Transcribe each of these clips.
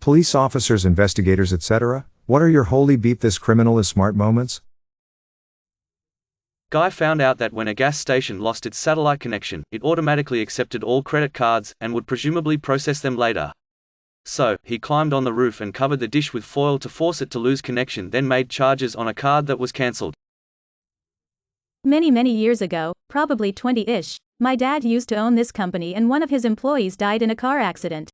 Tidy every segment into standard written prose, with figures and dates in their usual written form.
Police officers, investigators, etc., what are your holy beep this criminal is smart moments? Guy found out that when a gas station lost its satellite connection, it automatically accepted all credit cards, and would presumably process them later. So, he climbed on the roof and covered the dish with foil to force it to lose connection, then made charges on a card that was cancelled. Many years ago, probably 20-ish, my dad used to own this company and one of his employees died in a car accident.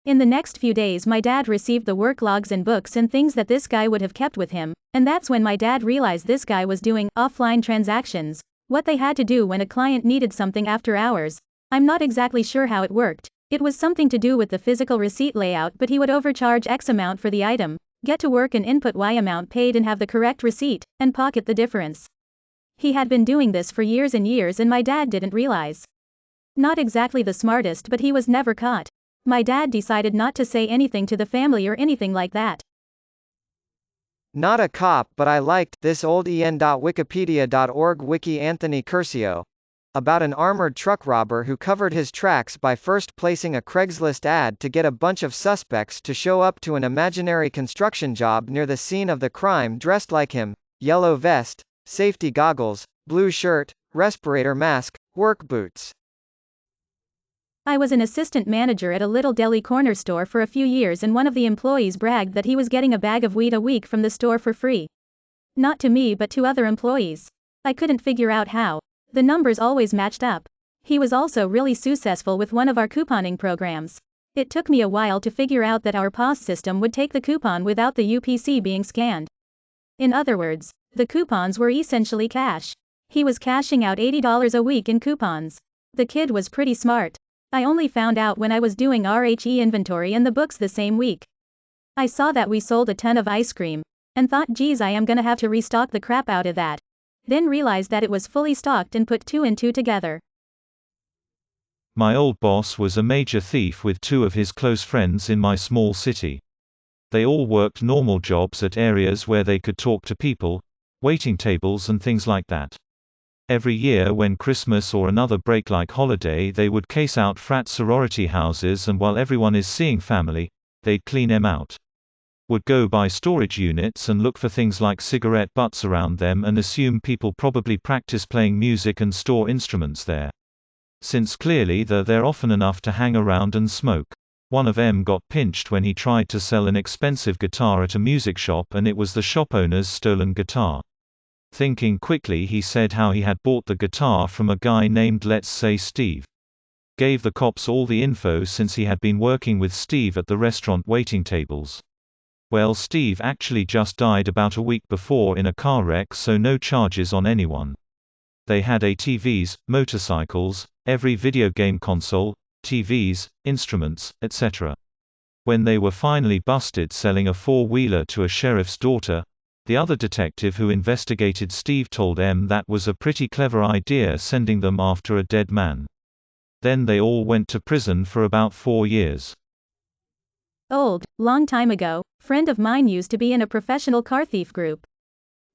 In the next few days my dad received the work logs and books and things that this guy would have kept with him, and that's when my dad realized this guy was doing offline transactions, what they had to do when a client needed something after hours. I'm not exactly sure how it worked. It was something to do with the physical receipt layout, but he would overcharge X amount for the item, get to work and input Y amount paid and have the correct receipt, and pocket the difference. He had been doing this for years and years and my dad didn't realize. Not exactly the smartest, but he was never caught. My dad decided not to say anything to the family or anything like that. Not a cop, but I liked this old en.wikipedia.org wiki Anthony Curcio. About an armored truck robber who covered his tracks by first placing a Craigslist ad to get a bunch of suspects to show up to an imaginary construction job near the scene of the crime dressed like him: yellow vest, safety goggles, blue shirt, respirator mask, work boots. I was an assistant manager at a little deli corner store for a few years and one of the employees bragged that he was getting a bag of weed a week from the store for free. Not to me but to other employees. I couldn't figure out how. The numbers always matched up. He was also really successful with one of our couponing programs. It took me a while to figure out that our POS system would take the coupon without the UPC being scanned. In other words, the coupons were essentially cash. He was cashing out $80 a week in coupons. The kid was pretty smart. I only found out when I was doing RHE inventory and the books the same week. I saw that we sold a ton of ice cream, and thought, geez, I am gonna have to restock the crap out of that. Then realized that it was fully stocked and put 2 and 2 together. My old boss was a major thief with 2 of his close friends in my small city. They all worked normal jobs at areas where they could talk to people, waiting tables and things like that. Every year when Christmas or another break-like holiday they would case out frat sorority houses, and while everyone is seeing family, they'd clean them out. Would go by storage units and look for things like cigarette butts around them and assume people probably practice playing music and store instruments there. Since clearly they're there often enough to hang around and smoke. One of them got pinched when he tried to sell an expensive guitar at a music shop and it was the shop owner's stolen guitar. Thinking quickly, he said how he had bought the guitar from a guy named, let's say, Steve. Gave the cops all the info since he had been working with Steve at the restaurant waiting tables. Well, Steve actually just died about a week before in a car wreck, so no charges on anyone. They had ATVs, motorcycles, every video game console, TVs, instruments, etc. When they were finally busted selling a 4-wheeler to a sheriff's daughter, the other detective who investigated Steve told them that was a pretty clever idea, sending them after a dead man. Then they all went to prison for about 4 years. Long time ago, friend of mine used to be in a professional car thief group.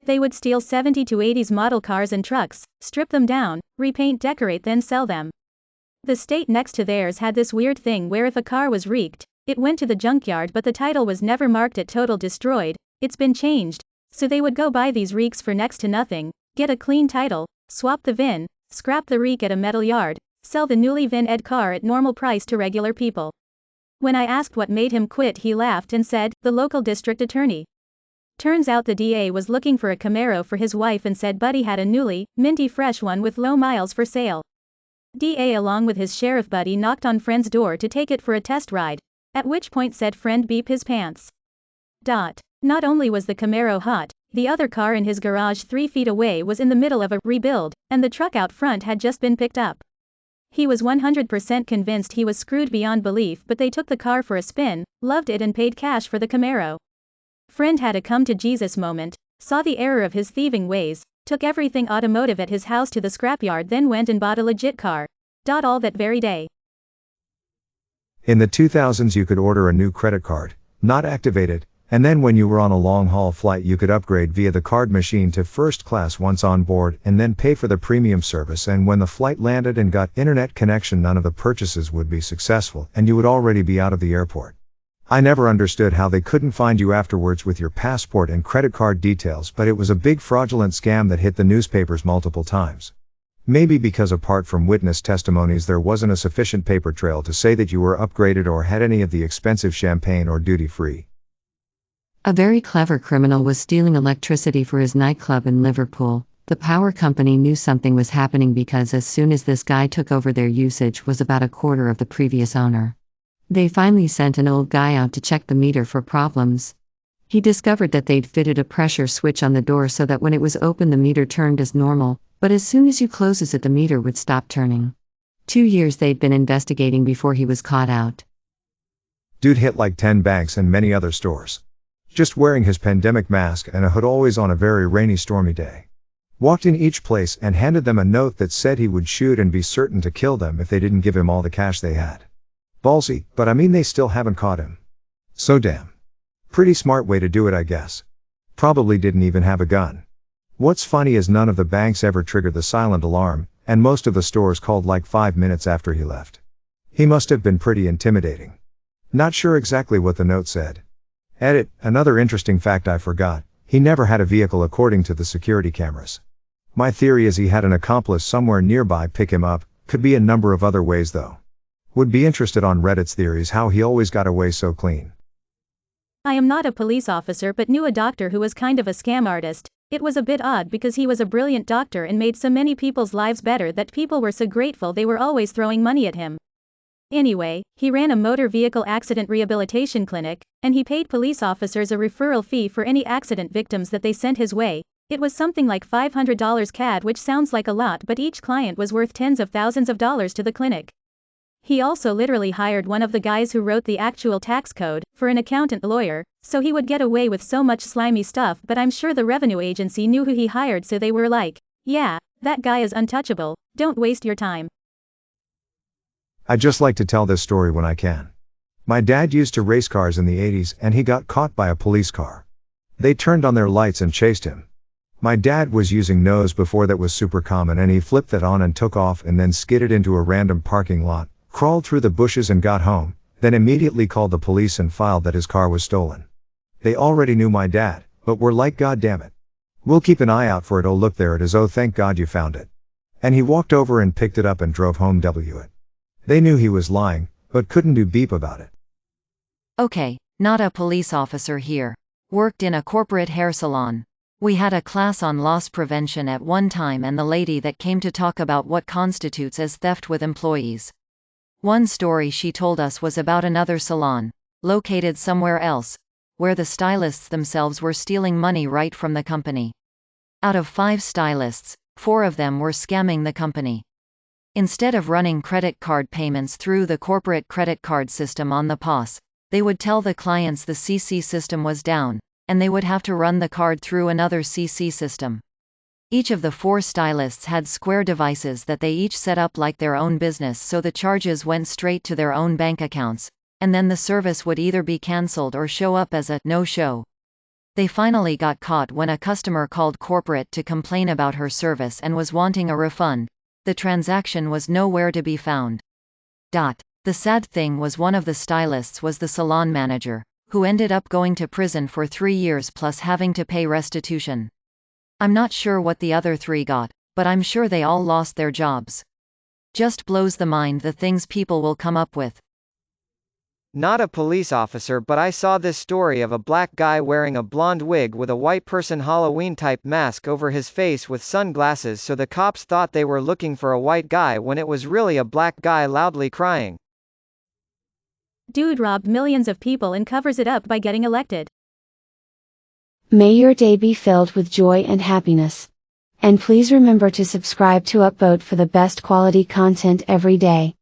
They would steal 70s to 80s model cars and trucks, strip them down, repaint, decorate, then sell them. The state next to theirs had this weird thing where if a car was wrecked, it went to the junkyard but the title was never marked at total destroyed. It's been changed. So they would go buy these wrecks for next to nothing, get a clean title, swap the VIN, scrap the wreck at a metal yard, sell the newly VIN-ed car at normal price to regular people. When I asked what made him quit, he laughed and said, the local district attorney. Turns out the DA was looking for a Camaro for his wife and said buddy had a newly, minty fresh one with low miles for sale. DA along with his sheriff buddy knocked on friend's door to take it for a test ride, at which point said friend beep his pants. Not only was the Camaro hot, the other car in his garage 3 feet away was in the middle of a rebuild, and the truck out front had just been picked up. He was 100% convinced he was screwed beyond belief, but they took the car for a spin, loved it and paid cash for the Camaro. Friend had a come to Jesus moment, saw the error of his thieving ways, took everything automotive at his house to the scrapyard, then went and bought a legit car. All that very day. In the 2000s you could order a new credit card, not activate it, and then when you were on a long-haul flight you could upgrade via the card machine to first class once on board and then pay for the premium service, and when the flight landed and got internet connection none of the purchases would be successful and you would already be out of the airport. I never understood how they couldn't find you afterwards with your passport and credit card details, but it was a big fraudulent scam that hit the newspapers multiple times. Maybe because apart from witness testimonies there wasn't a sufficient paper trail to say that you were upgraded or had any of the expensive champagne or duty-free. A very clever criminal was stealing electricity for his nightclub in Liverpool. The power company knew something was happening because as soon as this guy took over, their usage was about a quarter of the previous owner. They finally sent an old guy out to check the meter for problems. He discovered that they'd fitted a pressure switch on the door so that when it was open the meter turned as normal, but as soon as you closes it the meter would stop turning. 2 years they'd been investigating before he was caught out. Dude hit like 10 banks and many other stores. Just wearing his pandemic mask and a hood always on a very rainy stormy day. Walked in each place and handed them a note that said he would shoot and be certain to kill them if they didn't give him all the cash they had. Ballsy, but I mean they still haven't caught him. So damn. Pretty smart way to do it, I guess. Probably didn't even have a gun. What's funny is none of the banks ever triggered the silent alarm, and most of the stores called like 5 minutes after he left. He must have been pretty intimidating. Not sure exactly what the note said. Edit, another interesting fact I forgot, he never had a vehicle according to the security cameras. My theory is he had an accomplice somewhere nearby pick him up, could be a number of other ways though. Would be interested on Reddit's theories how he always got away so clean. I am not a police officer but knew a doctor who was kind of a scam artist. It was a bit odd because he was a brilliant doctor and made so many people's lives better that people were so grateful they were always throwing money at him. Anyway, he ran a motor vehicle accident rehabilitation clinic, and he paid police officers a referral fee for any accident victims that they sent his way. It was something like $500 CAD, which sounds like a lot, but each client was worth tens of thousands of dollars to the clinic. He also literally hired one of the guys who wrote the actual tax code, for an accountant lawyer, so he would get away with so much slimy stuff, but I'm sure the revenue agency knew who he hired, so they were like, yeah, that guy is untouchable, don't waste your time. I just like to tell this story when I can. My dad used to race cars in the 80s and he got caught by a police car. They turned on their lights and chased him. My dad was using nose before that was super common, and he flipped that on and took off and then skidded into a random parking lot, crawled through the bushes and got home, then immediately called the police and filed that his car was stolen. They already knew my dad, but were like, God damn it. We'll keep an eye out for it. Oh look, there it is. Oh thank God you found it. And he walked over and picked it up and drove home. It. They knew he was lying, but couldn't do beep about it. Okay, not a police officer here. Worked in a corporate hair salon. We had a class on loss prevention at one time, and the lady that came to talk about what constitutes as theft with employees. One story she told us was about another salon, located somewhere else, where the stylists themselves were stealing money right from the company. Out of 5 stylists, 4 of them were scamming the company. Instead of running credit card payments through the corporate credit card system on the POS, they would tell the clients the CC system was down, and they would have to run the card through another CC system. Each of the 4 stylists had Square devices that they each set up like their own business, so the charges went straight to their own bank accounts, and then the service would either be cancelled or show up as a no-show. They finally got caught when a customer called corporate to complain about her service and was wanting a refund. The transaction was nowhere to be found. The sad thing was one of the stylists was the salon manager, who ended up going to prison for 3 years plus having to pay restitution. I'm not sure what the other 3 got, but I'm sure they all lost their jobs. Just blows the mind the things people will come up with. Not a police officer, but I saw this story of a black guy wearing a blonde wig with a white person Halloween-type mask over his face with sunglasses, so the cops thought they were looking for a white guy when it was really a black guy loudly crying. Dude robbed millions of people and covers it up by getting elected. May your day be filled with joy and happiness. And please remember to subscribe to Upvote for the best quality content every day.